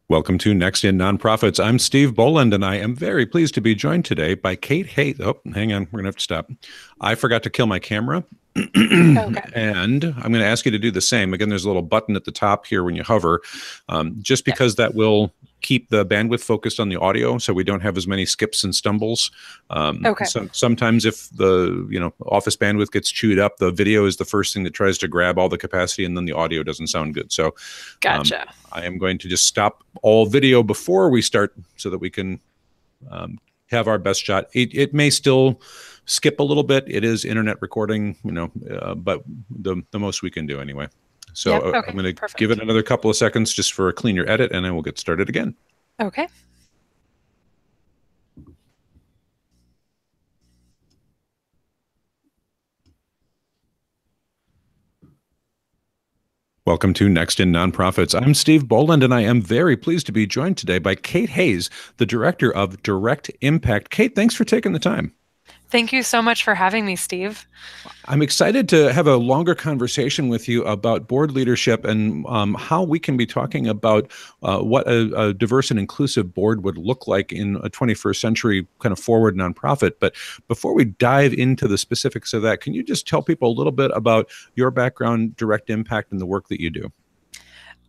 Welcome to Next in Nonprofits. I'm Steve Boland, and I am very pleased to be joined today by Kate Hayes. Oh, hang on. We're going to have to stop. I forgot to kill my camera. Okay. And I'm going to ask you to do the same. Again, there's a little button at the top here when you hover, just Yeah. because that will keep the bandwidth focused on the audio so we don't have as many skips and stumbles. Okay. Sometimes if the office bandwidth gets chewed up, the video is the first thing that tries to grab all the capacity, and then the audio doesn't sound good. So Gotcha. I am going to just stop all video before we start so that we can have our best shot. It may still skip a little bit. It is internet recording, but the most we can do anyway. So Yep. Okay. I'm going to give Perfect. it another couple of seconds just for a cleaner edit, and then we'll get started again. Okay. Welcome to Next in Nonprofits. I'm Steve Boland, and I am very pleased to be joined today by Kate Hayes, the Director of Direct Impact. Kate, thanks for taking the time. Thank you so much for having me, Steve. I'm excited to have a longer conversation with you about board leadership and how we can be talking about what a diverse and inclusive board would look like in a 21st century kind of forward nonprofit. But before we dive into the specifics of that, can you just tell people a little bit about your background, direct impact, and the work that you do?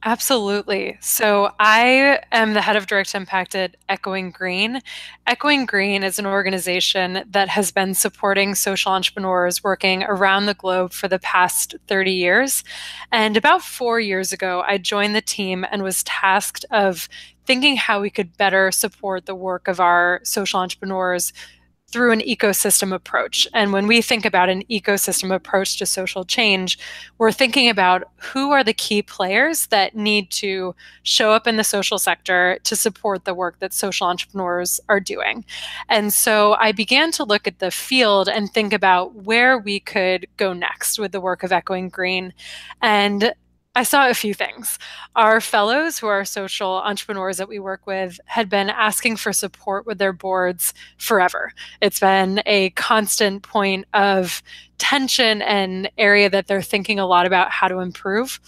Absolutely. So I am the head of direct impact at Echoing Green. Echoing Green is an organization that has been supporting social entrepreneurs working around the globe for the past 30 years. And about 4 years ago, I joined the team and was tasked of thinking how we could better support the work of our social entrepreneurs through an ecosystem approach. And when we think about an ecosystem approach to social change, we're thinking about who are the key players that need to show up in the social sector to support the work that social entrepreneurs are doing. And so I began to look at the field and think about where we could go next with the work of Echoing Green. And I saw a few things. Our fellows, who are social entrepreneurs that we work with, had been asking for support with their boards forever. It's been a constant point of tension and area that they're thinking a lot about how to improve.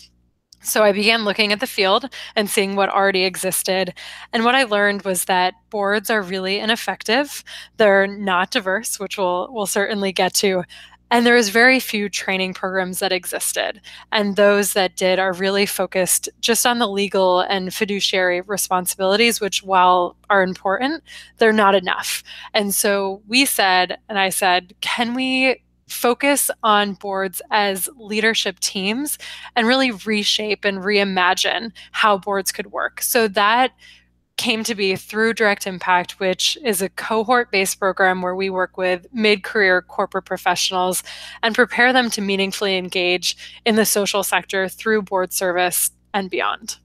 So I began looking at the field and seeing what already existed. And what I learned was that boards are really ineffective. They're not diverse, which we'll certainly get to. And there is very few training programs that existed. And those that did are really focused just on the legal and fiduciary responsibilities, which, while are important, they're not enough. And so we said, and I said, can we focus on boards as leadership teams and really reshape and reimagine how boards could work? So that came to be through Direct Impact, which is a cohort-based program where we work with mid-career corporate professionals and prepare them to meaningfully engage in the social sector through board service and beyond.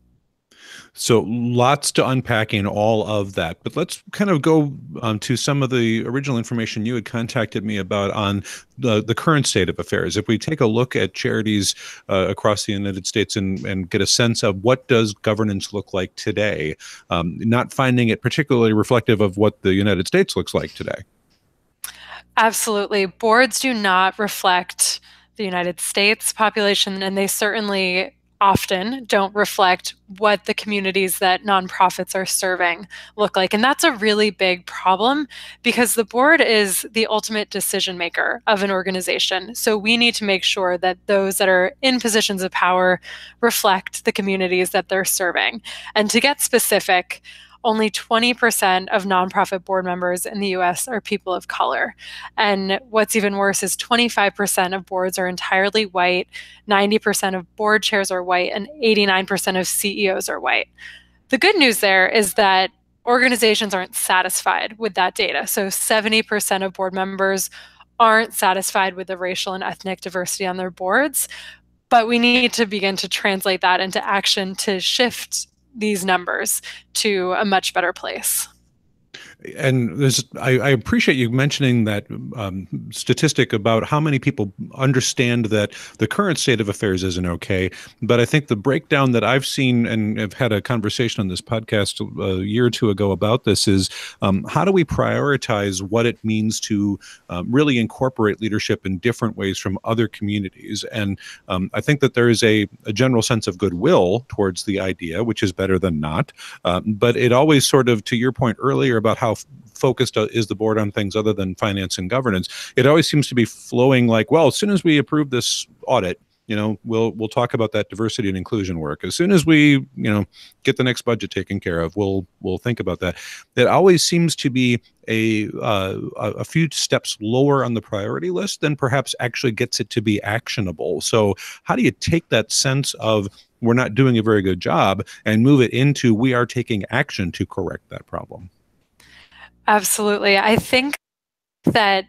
So lots to unpack in all of that, but let's kind of go to some of the original information you had contacted me about on the current state of affairs. If we take a look at charities across the United States and get a sense of what does governance look like today, not finding it particularly reflective of what the United States looks like today. Absolutely. Boards do not reflect the United States population, and they certainly often don't reflect what the communities that nonprofits are serving look like. And that's a really big problem because the board is the ultimate decision maker of an organization. So we need to make sure that those that are in positions of power reflect the communities that they're serving. And to get specific, only 20% of nonprofit board members in the US are people of color. And what's even worse is 25% of boards are entirely white, 90% of board chairs are white, and 89% of CEOs are white. The good news there is that organizations aren't satisfied with that data. So 70% of board members aren't satisfied with the racial and ethnic diversity on their boards. But we need to begin to translate that into action to shift these numbers to a much better place. And I appreciate you mentioning that statistic about how many people understand that the current state of affairs isn't okay. But I think the breakdown that I've seen, and I've had a conversation on this podcast a year or two ago about this, is how do we prioritize what it means to really incorporate leadership in different ways from other communities? And I think that there is a general sense of goodwill towards the idea, which is better than not. But it always sort of, to your point earlier about how focused is the board on things other than finance and governance, it always seems to be flowing like, well, as soon as we approve this audit, we'll talk about that diversity and inclusion work. As soon as we, get the next budget taken care of, we'll think about that. It always seems to be a few steps lower on the priority list than perhaps actually gets it to be actionable. So how do you take that sense of we're not doing a very good job and move it into we are taking action to correct that problem? Absolutely. I think that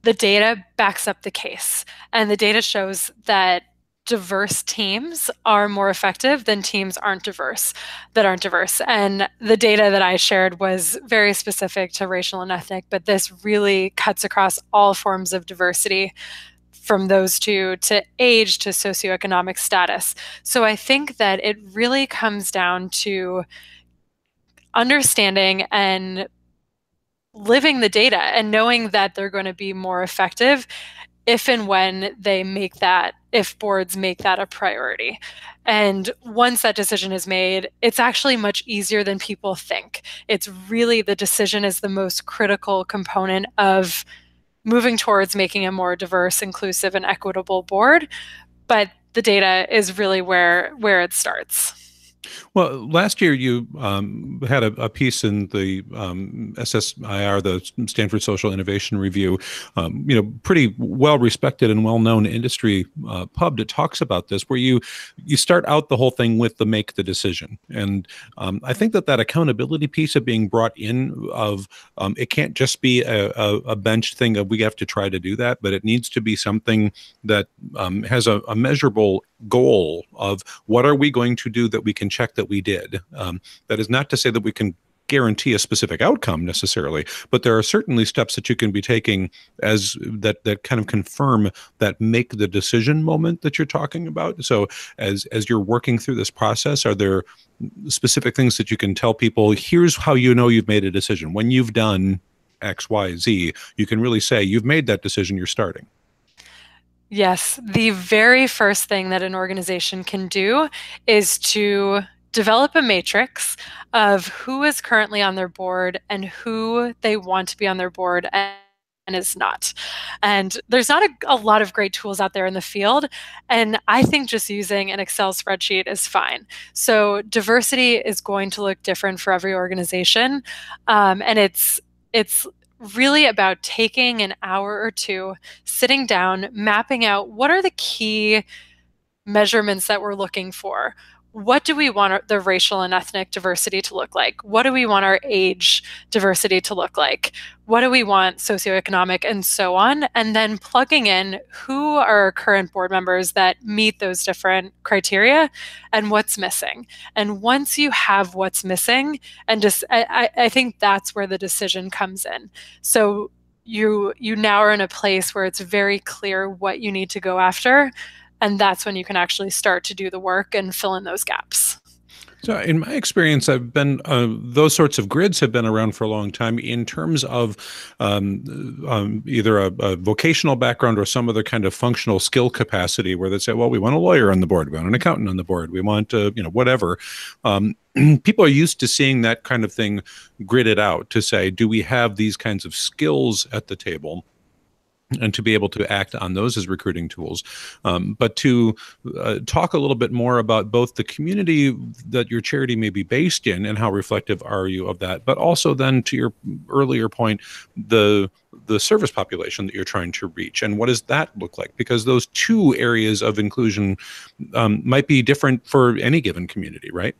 the data backs up the case, and the data shows that diverse teams are more effective than teams that aren't diverse. And the data that I shared was very specific to racial and ethnic, but this really cuts across all forms of diversity, from those two to age to socioeconomic status. So I think that it really comes down to understanding and living the data and knowing that they're going to be more effective if and when if boards make that a priority. And once that decision is made, it's actually much easier than people think. It's really, the decision is the most critical component of moving towards making a more diverse, inclusive, and equitable board. But the data is really where it starts. Well, last year you had a piece in the SSIR, the Stanford Social Innovation Review, pretty well respected and well known industry pub that talks about this, where you start out the whole thing with the make the decision. And I think that accountability piece of being brought in, of it can't just be a bench thing of we have to try to do that, but it needs to be something that has a measurable goal of what are we going to do that we can check that we did. That is not to say that we can guarantee a specific outcome necessarily, but there are certainly steps that you can be taking as that kind of confirm that make the decision moment that you're talking about. So as you're working through this process, are there specific things that you can tell people, here's how you know you've made a decision? When you've done X, Y, Z, you can really say you've made that decision, you're starting. Yes, the very first thing that an organization can do is to develop a matrix of who is currently on their board and who they want to be on their board and is not. And there's not a lot of great tools out there in the field. And I think just using an Excel spreadsheet is fine. So diversity is going to look different for every organization. And it's really about taking an hour or two, sitting down, mapping out what are the key measurements that we're looking for. What do we want the racial and ethnic diversity to look like? What do we want our age diversity to look like? What do we want socioeconomic, and so on? And then plugging in who are our current board members that meet those different criteria and what's missing. And once you have what's missing, and just I think that's where the decision comes in. So you now are in a place where it's very clear what you need to go after. And that's when you can actually start to do the work and fill in those gaps. So in my experience, I've been, those sorts of grids have been around for a long time in terms of either a vocational background or some other kind of functional skill capacity, where they say, well, we want a lawyer on the board, we want an accountant on the board, we want, whatever. People are used to seeing that kind of thing gridded out to say, do we have these kinds of skills at the table? And to be able to act on those as recruiting tools. But to talk a little bit more about both the community that your charity may be based in and how reflective are you of that, but also then to your earlier point, the service population that you're trying to reach, and what does that look like? Because those two areas of inclusion might be different for any given community, right?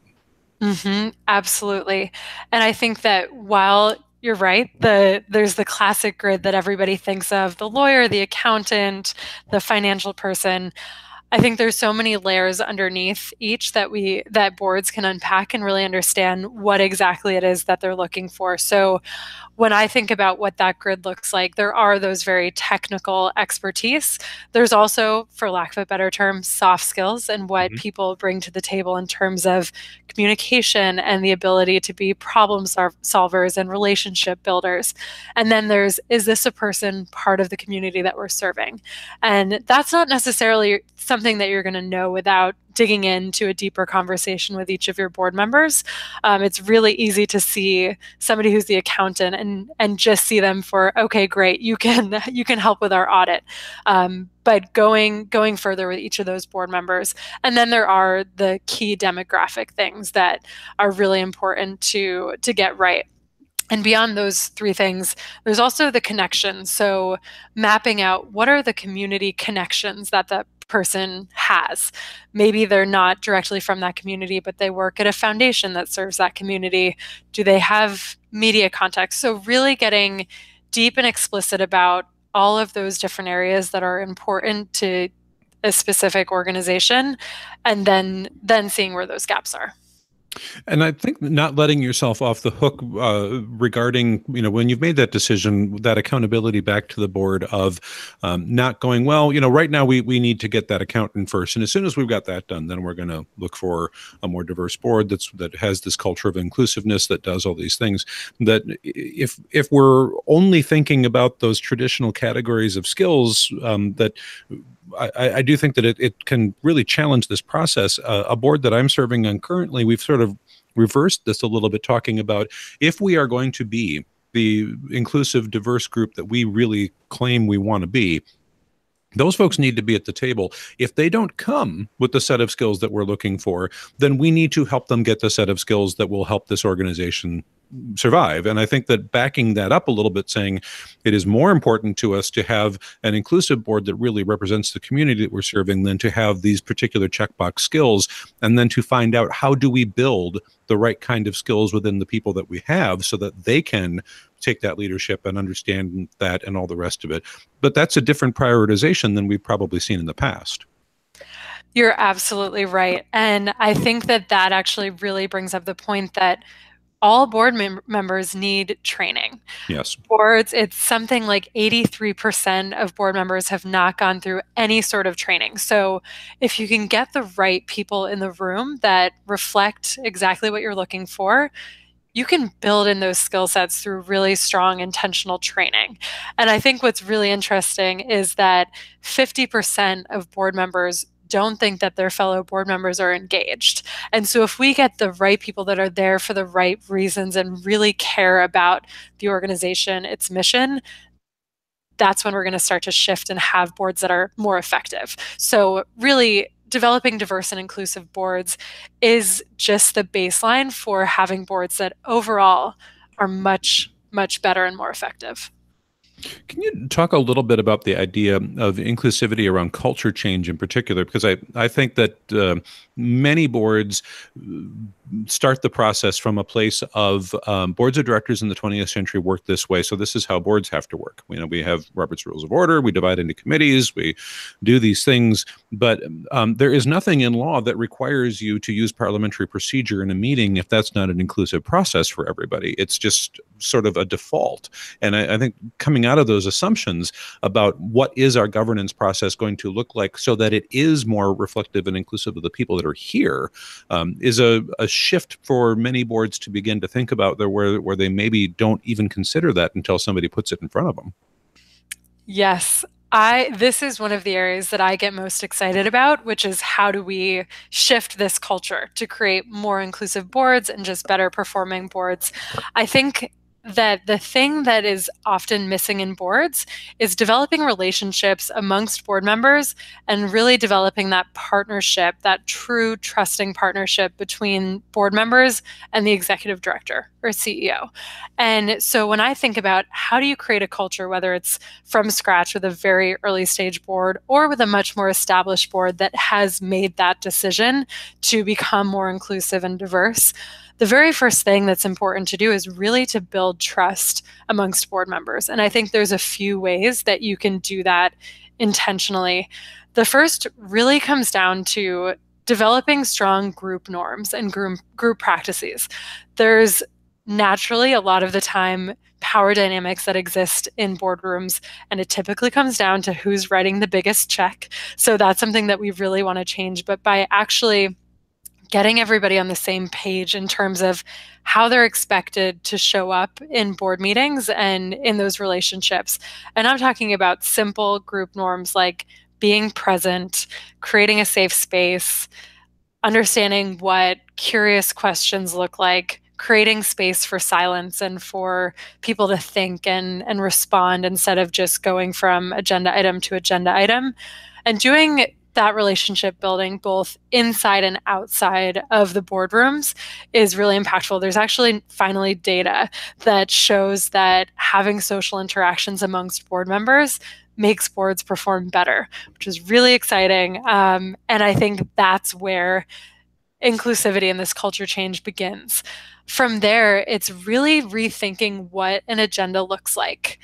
Mm-hmm, absolutely. And I think that while you're right, there's the classic grid that everybody thinks of, the lawyer, the accountant, the financial person. I think there's so many layers underneath each that boards can unpack and really understand what exactly it is that they're looking for. So when I think about what that grid looks like, there are those very technical expertise. There's also, for lack of a better term, soft skills and what Mhm. people bring to the table in terms of communication and the ability to be problem solvers and relationship builders. And then there's, is this a person part of the community that we're serving? And that's not necessarily something that you're going to know without digging into a deeper conversation with each of your board members. It's really easy to see somebody who's the accountant and just see them for, okay, great, you can help with our audit. But going further with each of those board members, and then there are the key demographic things that are really important to get right. And beyond those three things, there's also the connections. So mapping out what are the community connections that that person has. Maybe they're not directly from that community, but they work at a foundation that serves that community. Do they have media contacts? So really getting deep and explicit about all of those different areas that are important to a specific organization, and then seeing where those gaps are. And I think not letting yourself off the hook regarding, when you've made that decision, that accountability back to the board of not going, well, right now we need to get that accountant first. And as soon as we've got that done, then we're going to look for a more diverse board that has this culture of inclusiveness, that does all these things. That if we're only thinking about those traditional categories of skills, that I do think that it can really challenge this process. A board that I'm serving on currently, we've sort of reversed this a little bit, talking about if we are going to be the inclusive, diverse group that we really claim we want to be, those folks need to be at the table. If they don't come with the set of skills that we're looking for, then we need to help them get the set of skills that will help this organization survive. And I think that backing that up a little bit, saying it is more important to us to have an inclusive board that really represents the community that we're serving than to have these particular checkbox skills, and then to find out how do we build the right kind of skills within the people that we have so that they can take that leadership and understand that and all the rest of it. But that's a different prioritization than we've probably seen in the past. You're absolutely right. And I think that that actually really brings up the point that all board members need training. Yes. Boards, it's something like 83% of board members have not gone through any sort of training. So if you can get the right people in the room that reflect exactly what you're looking for, you can build in those skill sets through really strong intentional training. And I think what's really interesting is that 50% of board members don't think that their fellow board members are engaged. And so if we get the right people that are there for the right reasons and really care about the organization, its mission, that's when we're going to start to shift and have boards that are more effective. So really developing diverse and inclusive boards is just the baseline for having boards that overall are much, much better and more effective. Can you talk a little bit about the idea of inclusivity around culture change in particular? Because I think that many boards start the process from a place of boards of directors in the 20th century work this way. So this is how boards have to work. We have Robert's Rules of Order. We divide into committees. We do these things. But there is nothing in law that requires you to use parliamentary procedure in a meeting if that's not an inclusive process for everybody. It's just sort of a default. And I think coming out of those assumptions about what is our governance process going to look like so that it is more reflective and inclusive of the people that are here is a shift for many boards to begin to think about there, where they maybe don't even consider that until somebody puts it in front of them. Yes. This is one of the areas that I get most excited about, which is how do we shift this culture to create more inclusive boards and just better performing boards. I think that the thing that is often missing in boards is developing relationships amongst board members and really developing that partnership, that true trusting partnership between board members and the executive director or CEO. And so when I think about how do you create a culture, whether it's from scratch with a very early stage board or with a much more established board that has made that decision to become more inclusive and diverse, the very first thing that's important to do is really to build trust amongst board members. And I think there's a few ways that you can do that intentionally. The first really comes down to developing strong group norms and group practices. There's naturally a lot of the time power dynamics that exist in boardrooms, and it typically comes down to who's writing the biggest check. So that's something that we really want to change. But by actually getting everybody on the same page in terms of how they're expected to show up in board meetings and in those relationships. And I'm talking about simple group norms like being present, creating a safe space, understanding what curious questions look like, creating space for silence and for people to think and respond instead of just going from agenda item to agenda item, and doing that relationship building both inside and outside of the boardrooms is really impactful. There's actually finally data that shows that having social interactions amongst board members makes boards perform better, which is really exciting. And I think that's where inclusivity and this culture change begins. From there, it's really rethinking what an agenda looks like.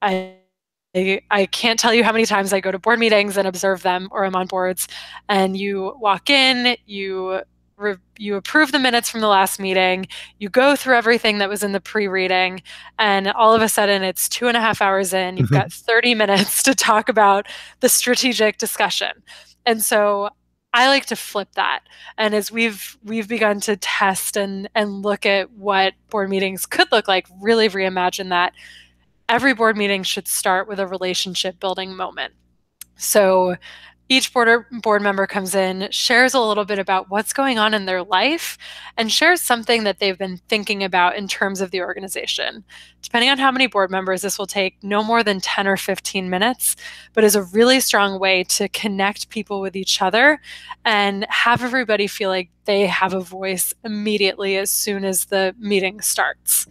I can't tell you how many times I go to board meetings and observe them, or I'm on boards, and you walk in, you approve the minutes from the last meeting, you go through everything that was in the pre-reading, and all of a sudden it's 2.5 hours in, you've got 30 minutes to talk about the strategic discussion. And so I like to flip that. And as we've begun to test and look at what board meetings could look like, really reimagine that, every board meeting should start with a relationship building moment. So each board member comes in, shares a little bit about what's going on in their life, and shares something that they've been thinking about in terms of the organization. Depending on how many board members, this will take no more than 10 or 15 minutes, but is a really strong way to connect people with each other and have everybody feel like they have a voice immediately as soon as the meeting starts.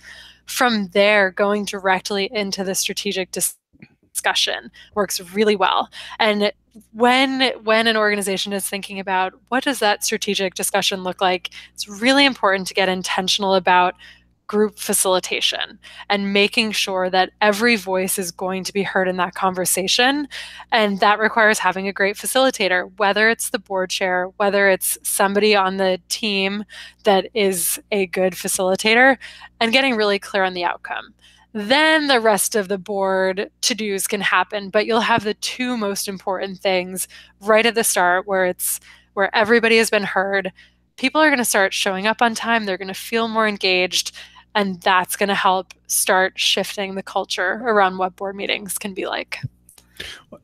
From there, going directly into the strategic discussion works really well. And when an organization is thinking about what does that strategic discussion look like, it's really important to get intentional about group facilitation and making sure that every voice is going to be heard in that conversation. And that requires having a great facilitator, whether it's the board chair, whether it's somebody on the team that is a good facilitator, and getting really clear on the outcome. Then the rest of the board to-dos can happen, but you'll have the two most important things right at the start where everybody has been heard. People are going to start showing up on time. They're going to feel more engaged. And that's going to help start shifting the culture around what board meetings can be like.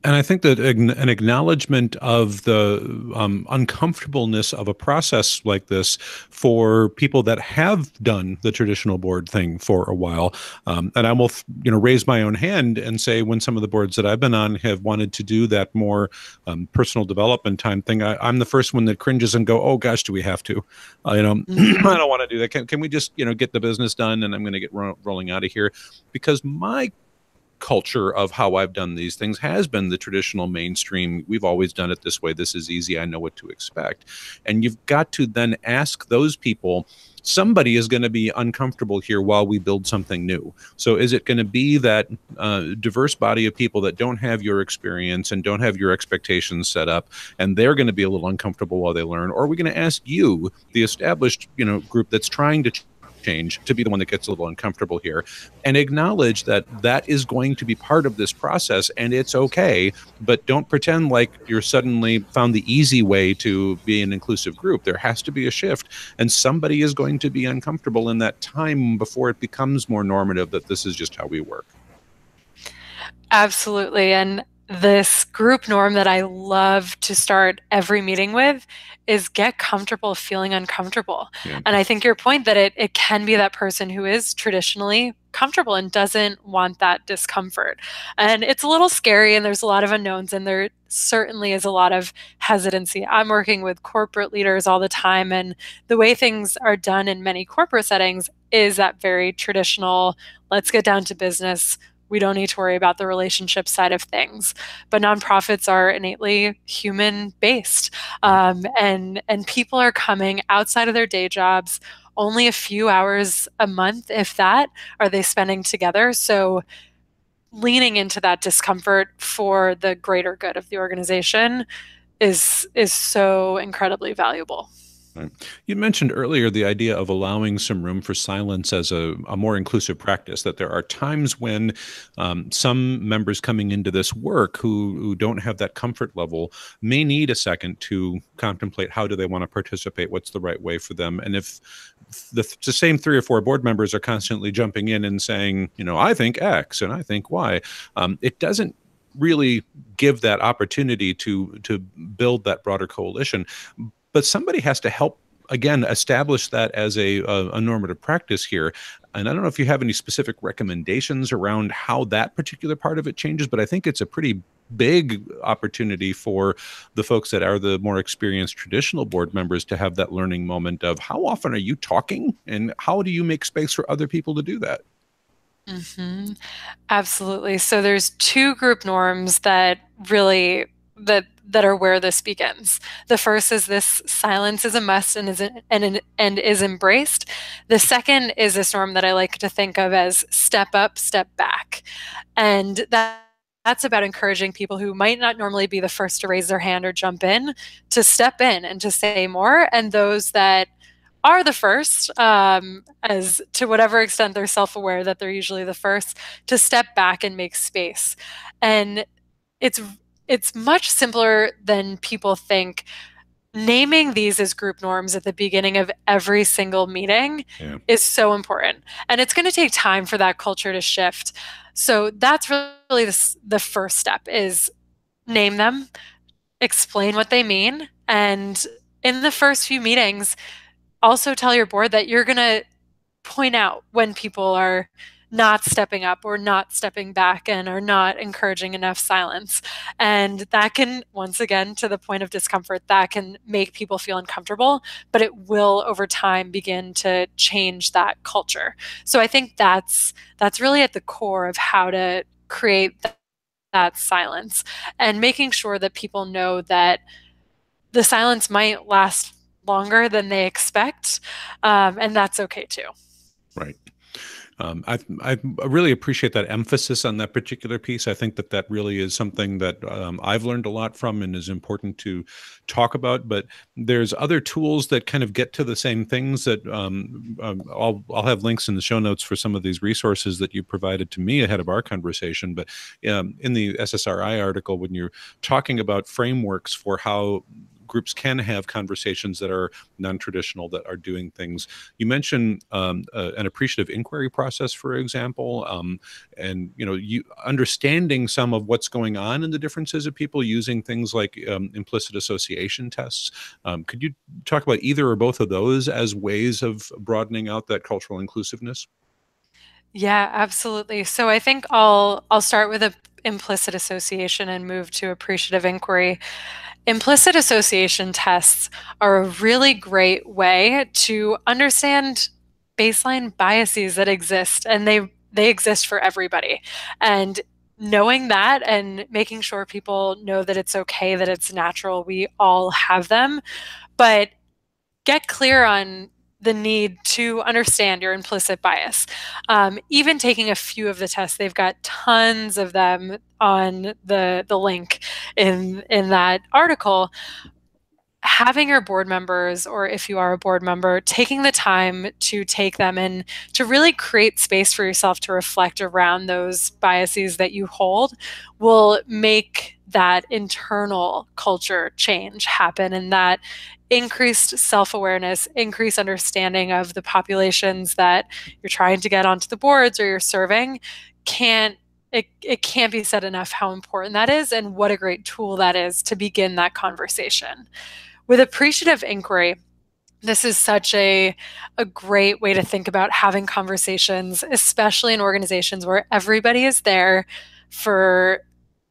And I think that an acknowledgement of the uncomfortableness of a process like this for people that have done the traditional board thing for a while, and I will, raise my own hand and say when some of the boards that I've been on have wanted to do that more personal development time thing, I'm the first one that cringes and go, oh gosh, do we have to? I don't want to do that. Can we just get the business done and I'm going to get rolling out of here? Because my culture of how I've done these things has been the traditional mainstream. We've always done it this way. This is easy. I know what to expect. And you've got to then ask those people, somebody is going to be uncomfortable here while we build something new. So is it going to be that diverse body of people that don't have your experience and don't have your expectations set up, and they're going to be a little uncomfortable while they learn? Or are we going to ask you, the established group that's trying to change, to be the one that gets a little uncomfortable here, and acknowledge that that is going to be part of this process and it's okay, but don't pretend like you're suddenly found the easy way to be an inclusive group. There has to be a shift, and somebody is going to be uncomfortable in that time before it becomes more normative that this is just how we work. Absolutely. And this group norm that I love to start every meeting with is get comfortable feeling uncomfortable. Yeah. And I think your point that it can be that person who is traditionally comfortable and doesn't want that discomfort. And it's a little scary and there's a lot of unknowns and there certainly is a lot of hesitancy. I'm working with corporate leaders all the time, and the way things are done in many corporate settings is that very traditional, let's get down to business. We don't need to worry about the relationship side of things. But nonprofits are innately human-based, and people are coming outside of their day jobs. Only a few hours a month, if that, are they spending together. So leaning into that discomfort for the greater good of the organization is so incredibly valuable. Right. You mentioned earlier the idea of allowing some room for silence as a more inclusive practice, that there are times when some members coming into this work who don't have that comfort level may need a second to contemplate how do they want to participate, what's the right way for them. And if the same three or four board members are constantly jumping in and saying, I think X and I think Y, it doesn't really give that opportunity to build that broader coalition. But somebody has to help, again, establish that as a normative practice here. And I don't know if you have any specific recommendations around how that particular part of it changes, but I think it's a pretty big opportunity for the folks that are the more experienced traditional board members to have that learning moment of how often are you talking and how do you make space for other people to do that? Mm-hmm. Absolutely. So there's two group norms that really that are where this begins. The first is this silence is a must and is embraced. The second is this norm that I like to think of as step up, step back. And that's about encouraging people who might not normally be the first to raise their hand or jump in to step in and to say more, and those that are the first, as to whatever extent they're self-aware that they're usually the first, to step back and make space. And it's it's much simpler than people think. Naming these as group norms at the beginning of every single meeting Yeah. is so important. And it's going to take time for that culture to shift. So that's really the first step is name them, explain what they mean, and in the first few meetings, also tell your board that you're going to point out when people are not stepping up or not stepping back and are not encouraging enough silence. And that can, once again, to the point of discomfort, that can make people feel uncomfortable, but it will over time begin to change that culture. So I think that's really at the core of how to create that silence, and making sure that people know that the silence might last longer than they expect, and that's okay too. Right. I really appreciate that emphasis on that particular piece. I think that that really is something that I've learned a lot from and is important to talk about. But there's other tools that kind of get to the same things that I'll have links in the show notes for some of these resources that you provided to me ahead of our conversation. But in the SSRI article, when you're talking about frameworks for how groups can have conversations that are non-traditional, that are doing things. You mentioned an appreciative inquiry process, for example, and you understanding some of what's going on in the differences of people using things like implicit association tests. Could you talk about either or both of those as ways of broadening out that cultural inclusiveness? Yeah, absolutely. So I think I'll start with a implicit association and move to appreciative inquiry. Implicit association tests are a really great way to understand baseline biases that exist, and they exist for everybody. And knowing that and making sure people know that it's okay, that it's natural, we all have them, but get clear on the need to understand your implicit bias. Even taking a few of the tests, they've got tons of them on the link in that article. Having your board members, or if you are a board member, taking the time to take them and to really create space for yourself to reflect around those biases that you hold will make that internal culture change happen, and that increased self-awareness, increased understanding of the populations that you're trying to get onto the boards or you're serving it can't be said enough how important that is and what a great tool that is to begin that conversation. With appreciative inquiry, this is such a great way to think about having conversations, especially in organizations where everybody is there for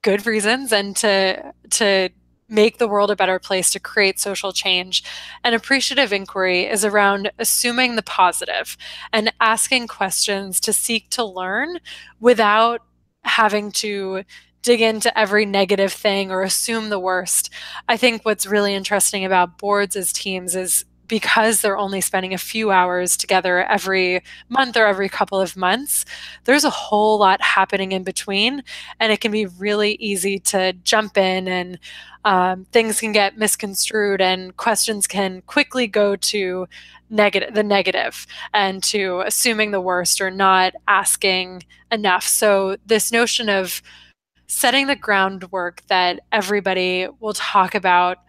good reasons and to make the world a better place, to create social change. And appreciative inquiry is around assuming the positive and asking questions to seek to learn without having to dig into every negative thing or assume the worst. I think what's really interesting about boards as teams is because they're only spending a few hours together every month or every couple of months, there's a whole lot happening in between, and it can be really easy to jump in, and things can get misconstrued, and questions can quickly go to the negative, and to assuming the worst or not asking enough. So this notion of setting the groundwork that everybody will talk about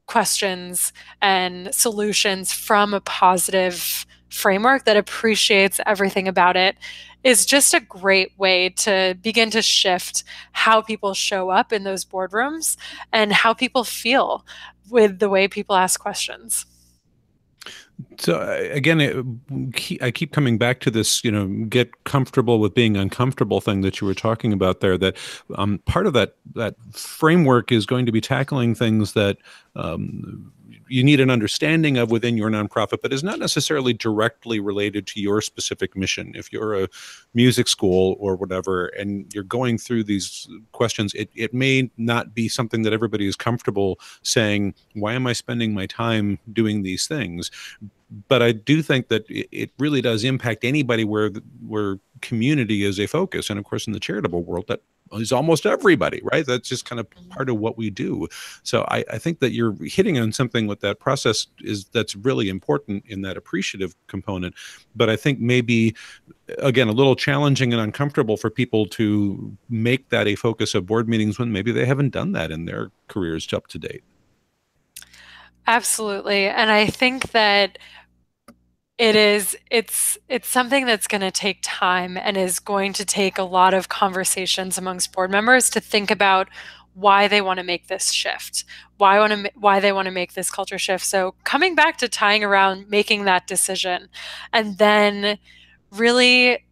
questions and solutions from a positive framework that appreciates everything about it is just a great way to begin to shift how people show up in those boardrooms and how people feel with the way people ask questions. So again, I keep coming back to this, get comfortable with being uncomfortable thing that you were talking about there. That part of that framework is going to be tackling things that you need an understanding of within your nonprofit, but is not necessarily directly related to your specific mission. If you're a music school or whatever, and you're going through these questions, it may not be something that everybody is comfortable saying, why am I spending my time doing these things? But I do think that it really does impact anybody where community is a focus. And of course, in the charitable world, that is almost everybody, right? That's just kind of part of what we do. So I think that you're hitting on something with that process that's really important in that appreciative component. But I think maybe, again, a little challenging and uncomfortable for people to make that a focus of board meetings when maybe they haven't done that in their careers up to date. Absolutely. And I think that it's something that's going to take time, and is going to take a lot of conversations amongst board members to think about why they want to make this shift, why they want to make this culture shift. So coming back to tying around making that decision, and then really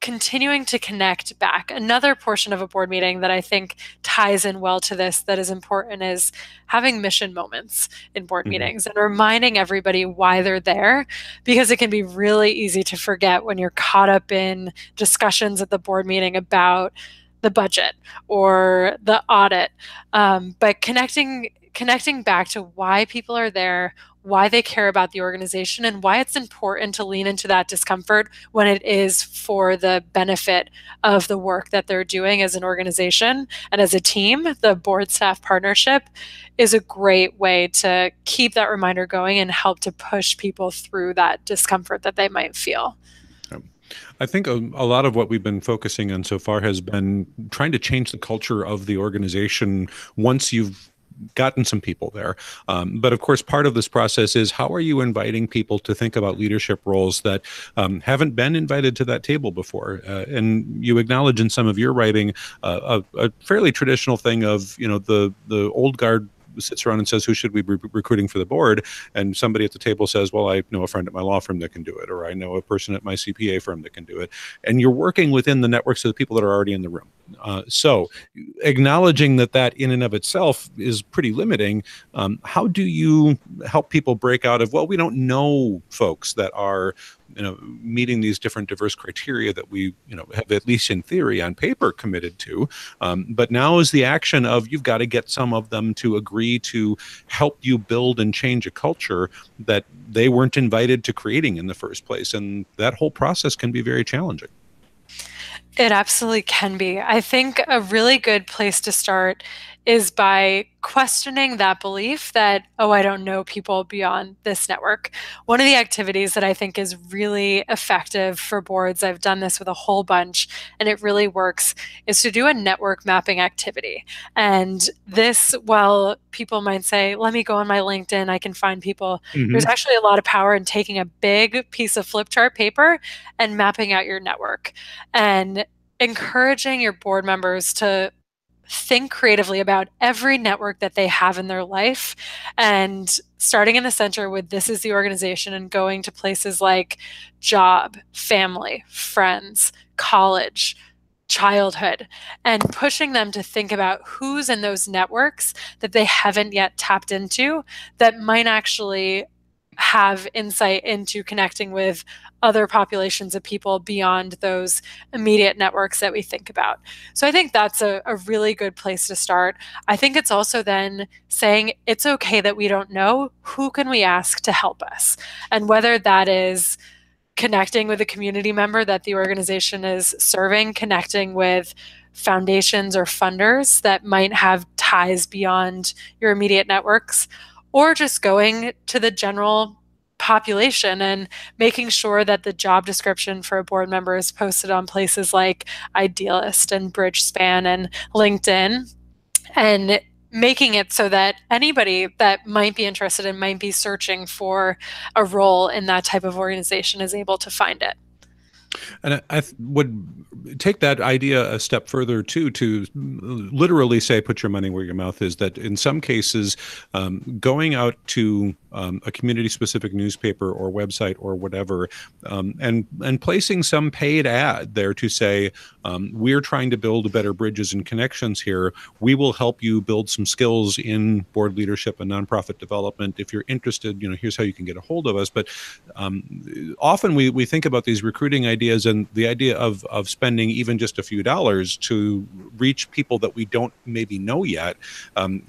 continuing to connect back. Another portion of a board meeting that I think ties in well to this, that is important, is having mission moments in board meetings and reminding everybody why they're there, because it can be really easy to forget when you're caught up in discussions at the board meeting about the budget or the audit. But connecting back to why people are there, why they care about the organization, and why it's important to lean into that discomfort when it is for the benefit of the work that they're doing as an organization and as a team. The board staff partnership is a great way to keep that reminder going and help to push people through that discomfort that they might feel. I think a lot of what we've been focusing on so far has been trying to change the culture of the organization once you've gotten some people there. But of course, part of this process is, how are you inviting people to think about leadership roles that haven't been invited to that table before? And you acknowledge in some of your writing a fairly traditional thing of, the old guard sits around and says, who should we be recruiting for the board? And somebody at the table says, well, I know a friend at my law firm that can do it, or I know a person at my CPA firm that can do it. And you're working within the networks of the people that are already in the room. So acknowledging that in and of itself is pretty limiting, how do you help people break out of, well, we don't know folks that are meeting these different diverse criteria that we, have, at least in theory, on paper, committed to. But now is the action of, you've got to get some of them to agree to help you build and change a culture that they weren't invited to creating in the first place. And that whole process can be very challenging. It absolutely can be. I think a really good place to start is by questioning that belief that, oh, I don't know people beyond this network. One of the activities that I think is really effective for boards, I've done this with a whole bunch, and it really works, is to do a network mapping activity. And this, while people might say, let me go on my LinkedIn, I can find people, there's actually a lot of power in taking a big piece of flip chart paper and mapping out your network, and encouraging your board members to think creatively about every network that they have in their life, and starting in the center with, this is the organization, and going to places like job, family, friends, college, childhood, and pushing them to think about who's in those networks that they haven't yet tapped into, that might actually have insight into connecting with other populations of people beyond those immediate networks that we think about. So I think that's a really good place to start. I think it's also then saying it's okay that we don't know. Who can we ask to help us? And whether that is connecting with a community member that the organization is serving, connecting with foundations or funders that might have ties beyond your immediate networks, or just going to the general population and making sure that the job description for a board member is posted on places like Idealist and Bridgespan and LinkedIn, and making it so that anybody that might be interested and might be searching for a role in that type of organization is able to find it. And I would take that idea a step further too, to literally say, put your money where your mouth is. That in some cases, going out to a community-specific newspaper or website or whatever, and placing some paid ad there to say, we're trying to build better bridges and connections here. We will help you build some skills in board leadership and nonprofit development. If you're interested, here's how you can get a hold of us. But often we think about these recruiting ideas, and the idea of spending even just a few dollars to reach people that we don't maybe know yet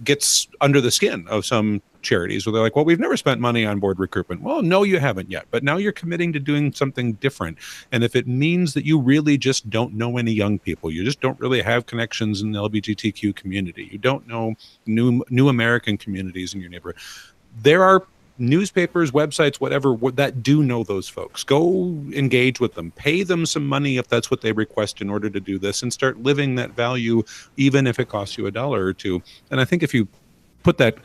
gets under the skin of some charities where they're like, well, we've never spent money on board recruitment. Well, no, you haven't yet, but now you're committing to doing something different. And if it means that you really just don't know any young people, you just don't really have connections in the LGBTQ community, you don't know new American communities in your neighborhood, there are newspapers, websites, whatever, that do know those folks. Go engage with them, pay them some money if that's what they request in order to do this, and start living that value, even if it costs you $1 or $2. And I think if you put that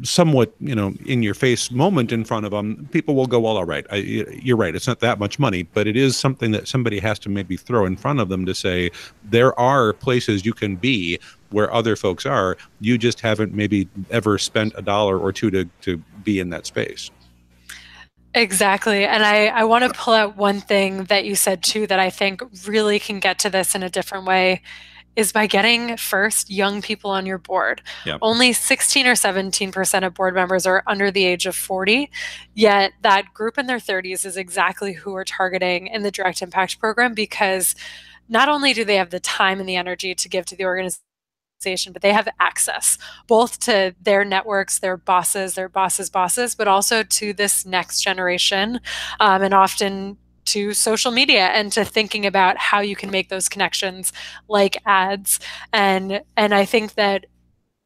somewhat, in your face moment in front of them, people will go, well, all right, you're right. It's not that much money, but it is something that somebody has to maybe throw in front of them to say, there are places you can be where other folks are. You just haven't maybe ever spent $1 or $2 to be in that space. Exactly. And I want to pull out one thing that you said too, that I think really can get to this in a different way, is by getting first young people on your board. Yeah. Only 16 or 17% of board members are under the age of 40, yet that group in their 30s is exactly who we're targeting in the Direct Impact program, because not only do they have the time and the energy to give to the organization, but they have access both to their networks, their bosses' bosses, but also to this next generation, and often to social media and to thinking about how you can make those connections like ads. And I think that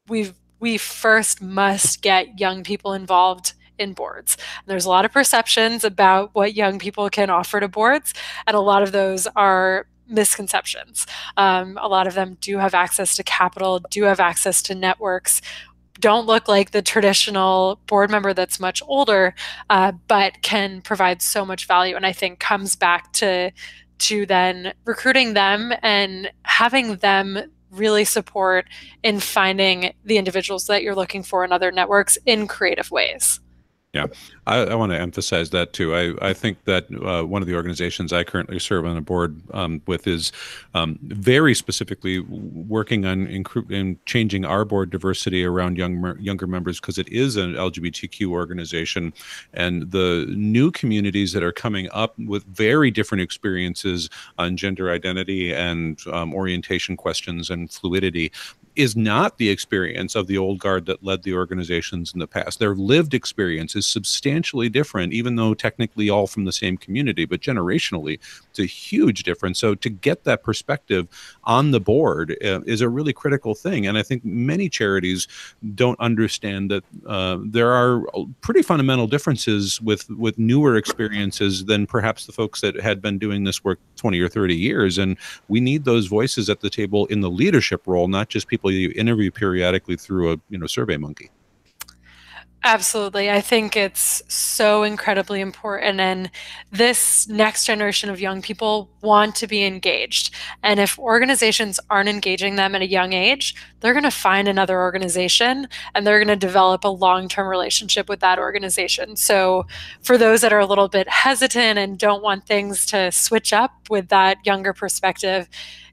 we first must get young people involved in boards. And there's a lot of perceptions about what young people can offer to boards, and a lot of those are misconceptions. A lot of them do have access to capital, do have access to networks, don't look like the traditional board member that's much older, but can provide so much value. And I think comes back to then recruiting them and having them really support in finding the individuals that you're looking for in other networks in creative ways. Yeah, I want to emphasize that too. I think that one of the organizations I currently serve on a board with is very specifically working on changing our board diversity around younger members, because it is an LGBTQ organization, and the new communities that are coming up with very different experiences on gender identity and orientation questions and fluidity is not the experience of the old guard that led the organizations in the past. Their lived experience is substantially different, even though technically all from the same community, but generationally, it's a huge difference. So to get that perspective on the board is a really critical thing. And I think many charities don't understand that there are pretty fundamental differences with newer experiences than perhaps the folks that had been doing this work 20 or 30 years. And we need those voices at the table in the leadership role, not just people you interview periodically through a SurveyMonkey. Absolutely. I think it's so incredibly important. And this next generation of young people want to be engaged. And if organizations aren't engaging them at a young age, they're going to find another organization and they're going to develop a long-term relationship with that organization. So for those that are a little bit hesitant and don't want things to switch up with that younger perspective,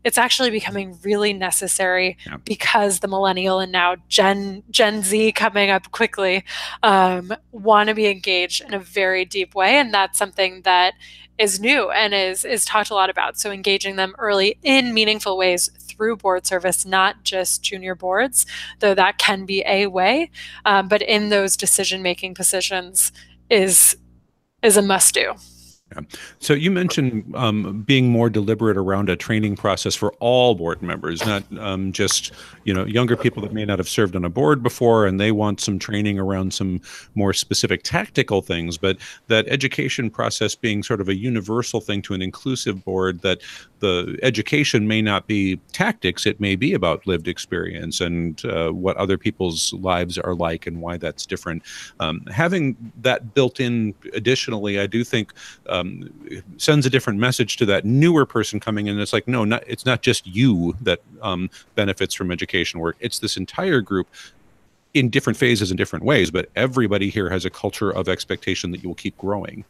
it's actually becoming really necessary Yeah. because the millennial and now Gen Z coming up quickly want to be engaged in a very deep way, and that's something that is new and is talked a lot about. So engaging them early in meaningful ways through board service, not just junior boards, though that can be a way, but in those decision-making positions is a must-do. Yeah. So you mentioned being more deliberate around a training process for all board members, not just younger people that may not have served on a board before and they want some training around some more specific tactical things, but that education process being sort of a universal thing to an inclusive board, that the education may not be tactics, it may be about lived experience and what other people's lives are like and why that's different. Having that built in additionally, I do think sends a different message to that newer person coming in. It's like, no, it's not just you that benefits from education work. It's this entire group in different phases in different ways, but everybody here has a culture of expectation that you will keep growing.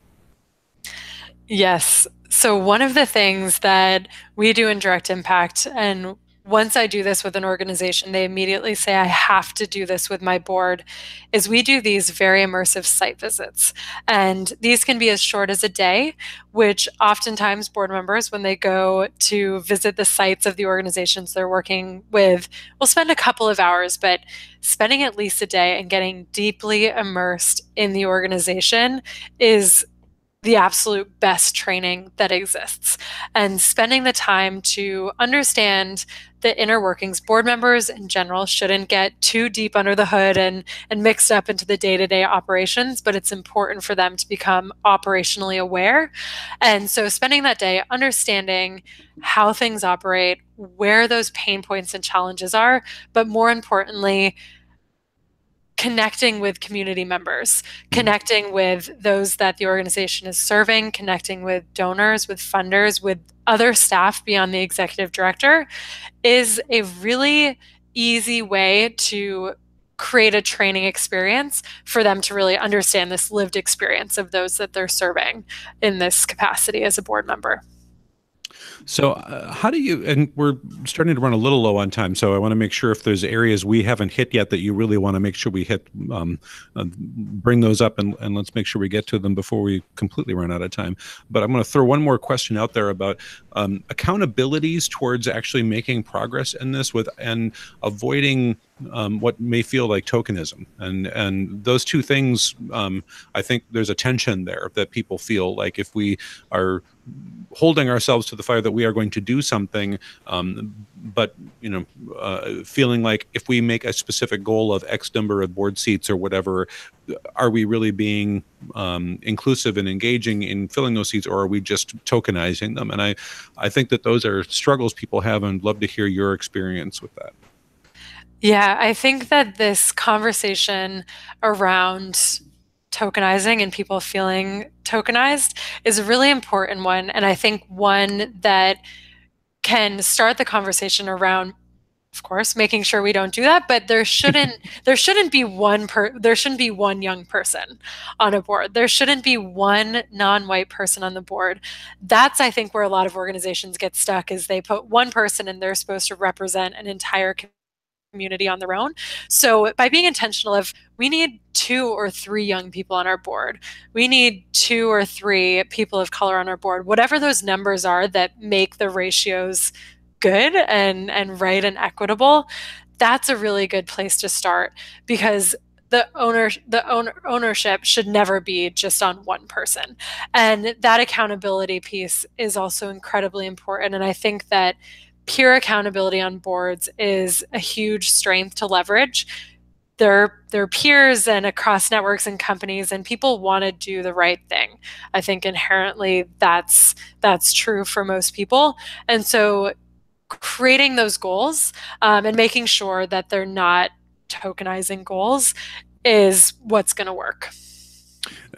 Yes. So one of the things that we do in Direct Impact, and once I do this with an organization, they immediately say, I have to do this with my board, is we do these very immersive site visits. And these can be as short as a day, which oftentimes board members, when they go to visit the sites of the organizations they're working with, will spend a couple of hours, but spending at least a day and getting deeply immersed in the organization is the absolute best training that exists. And spending the time to understand the inner workings. Board members in general shouldn't get too deep under the hood and mixed up into the day-to-day operations, but it's important for them to become operationally aware. And so spending that day understanding how things operate, where those pain points and challenges are, but more importantly, connecting with community members, connecting with those that the organization is serving, connecting with donors, with funders, with other staff beyond the executive director is a really easy way to create a training experience for them to really understand this lived experience of those that they're serving in this capacity as a board member. So how do you, and we're starting to run a little low on time, so I want to make sure if there's areas we haven't hit yet that you really want to make sure we hit, bring those up and let's make sure we get to them before we completely run out of time. But I'm going to throw one more question out there about accountabilities towards actually making progress in this and avoiding what may feel like tokenism, and those two things. I think there's a tension there that people feel like if we are holding ourselves to the fire that we are going to do something, but feeling like if we make a specific goal of X number of board seats or whatever, are we really being inclusive and engaging in filling those seats, or are we just tokenizing them? And I think that those are struggles people have, and I'd love to hear your experience with that. Yeah, I think that this conversation around tokenizing and people feeling tokenized is a really important one. And I think one that can start the conversation around, of course, making sure we don't do that, but there shouldn't be one young person on a board. There shouldn't be one non-white person on the board. That's, I think, where a lot of organizations get stuck, is they put one person and they're supposed to represent an entire community on their own. So by being intentional of, we need 2 or 3 young people on our board, we need 2 or 3 people of color on our board, whatever those numbers are that make the ratios good and right and equitable, that's a really good place to start, because the ownership should never be just on one person. And that accountability piece is also incredibly important. And I think that peer accountability on boards is a huge strength to leverage. They're peers and across networks and companies, and people want to do the right thing. I think inherently that's true for most people. And so creating those goals and making sure that they're not tokenizing goals is what's going to work.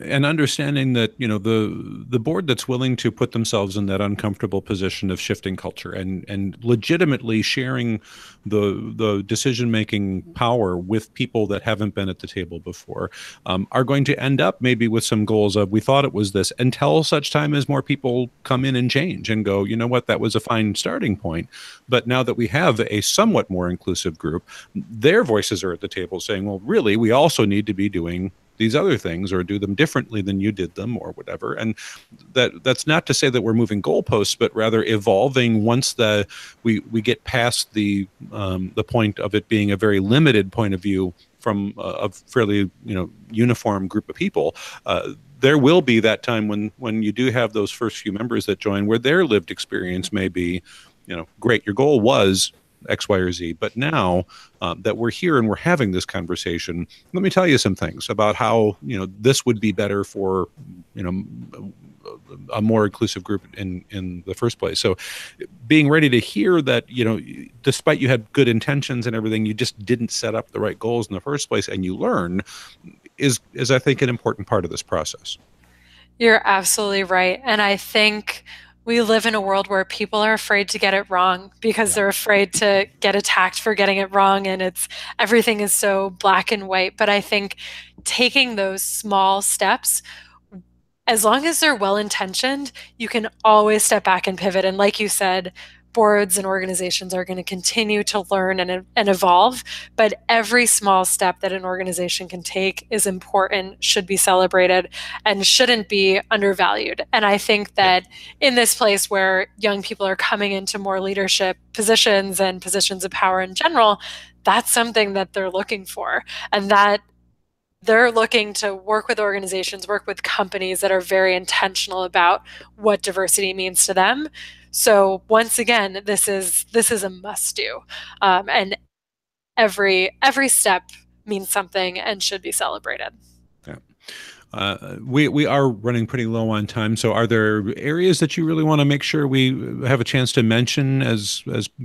And understanding that, the board that's willing to put themselves in that uncomfortable position of shifting culture and legitimately sharing the decision making power with people that haven't been at the table before, are going to end up maybe with some goals of, we thought it was this, until such time as more people come in and change and go, you know what, that was a fine starting point, but now that we have a somewhat more inclusive group, their voices are at the table saying, well, really, we also need to be doing these other things or do them differently than you did them or whatever. And that's not to say that we're moving goalposts, but rather evolving once we get past the point of it being a very limited point of view from a fairly uniform group of people. There will be that time when you do have those first few members that join where their lived experience may be, great, your goal was X, Y, or Z. But now that we're here and we're having this conversation, let me tell you some things about how, this would be better for, a more inclusive group in the first place. So being ready to hear that, despite you had good intentions and everything, you just didn't set up the right goals in the first place and you learn is I think an important part of this process. You're absolutely right. And I think we live in a world where people are afraid to get it wrong because they're afraid to get attacked for getting it wrong. And everything is so black and white. But I think taking those small steps, as long as they're well intentioned, you can always step back and pivot. And like you said, boards and organizations are going to continue to learn and evolve, but every small step that an organization can take is important, should be celebrated, and shouldn't be undervalued. And I think that in this place where young people are coming into more leadership positions and positions of power in general, that's something that they're looking for. And that they're looking to work with organizations, work with companies that are very intentional about what diversity means to them. So once again, this is a must do, and every step means something and should be celebrated. Yeah. We are running pretty low on time. So are there areas that you really want to make sure we have a chance to mention as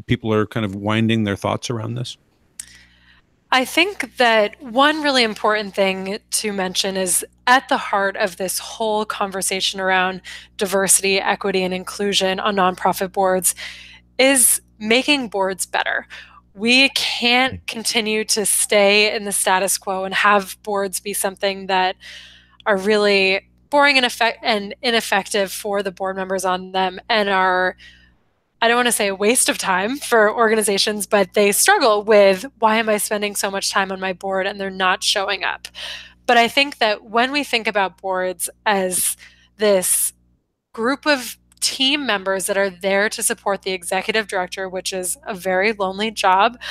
people are kind of winding their thoughts around this? I think that one really important thing to mention is at the heart of this whole conversation around diversity, equity, and inclusion on nonprofit boards is making boards better. We can't continue to stay in the status quo and have boards be something that are really boring and ineffective for the board members on them and are, I don't want to say a waste of time for organizations, but they struggle with, why am I spending so much time on my board and they're not showing up? But I think that when we think about boards as this group of team members that are there to support the executive director, which is a very lonely job,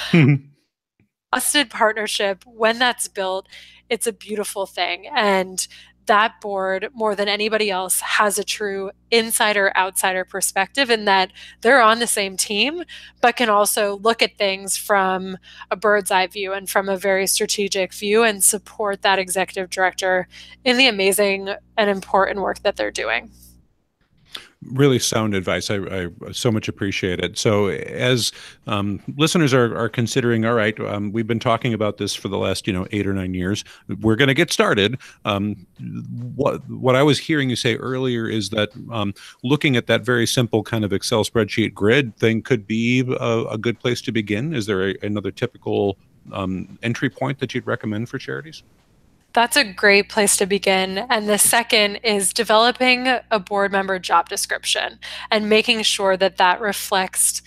trusted partnership, when that's built, it's a beautiful thing. And that board, more than anybody else, has a true insider-outsider perspective in that they're on the same team, but can also look at things from a bird's eye view and from a very strategic view and support that executive director in the amazing and important work that they're doing. Really sound advice. I so much appreciate it. So as listeners are considering, all right, we've been talking about this for the last 8 or 9 years. We're going to get started. What I was hearing you say earlier is that looking at that very simple kind of Excel spreadsheet grid thing could be a good place to begin. Is there another typical entry point that you'd recommend for charities? That's a great place to begin. And the second is developing a board member job description and making sure that that reflects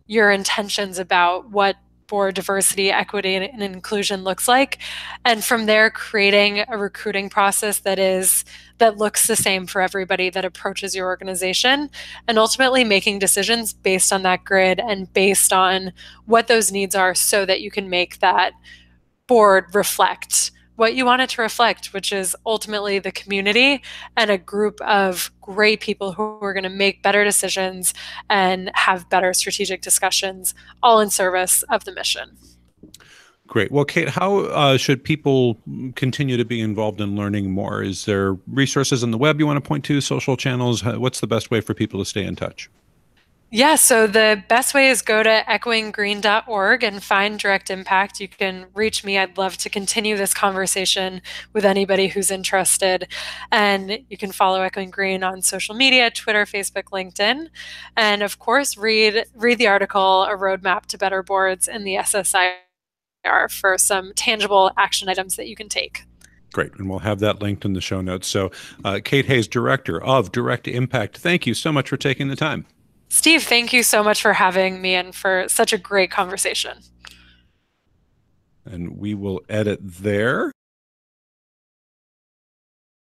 your intentions about what board diversity, equity, and inclusion looks like. And from there, creating a recruiting process that looks the same for everybody that approaches your organization, and ultimately making decisions based on that grid and based on what those needs are so that you can make that board reflect what you want it to reflect, which is ultimately the community and a group of great people who are going to make better decisions and have better strategic discussions, all in service of the mission. Great. Well, Kate, how should people continue to be involved in learning more? Is there resources on the web you want to point to, social channels? What's the best way for people to stay in touch? Yeah, so the best way is go to echoinggreen.org and find Direct Impact. You can reach me. I'd love to continue this conversation with anybody who's interested. And you can follow Echoing Green on social media, Twitter, Facebook, LinkedIn. And of course, read the article, A Roadmap to Better Boards in the SSIR for some tangible action items that you can take. Great. And we'll have that linked in the show notes. So Kate Hayes, Director of Direct Impact, thank you so much for taking the time. Steve, thank you so much for having me and for such a great conversation. And we will edit there.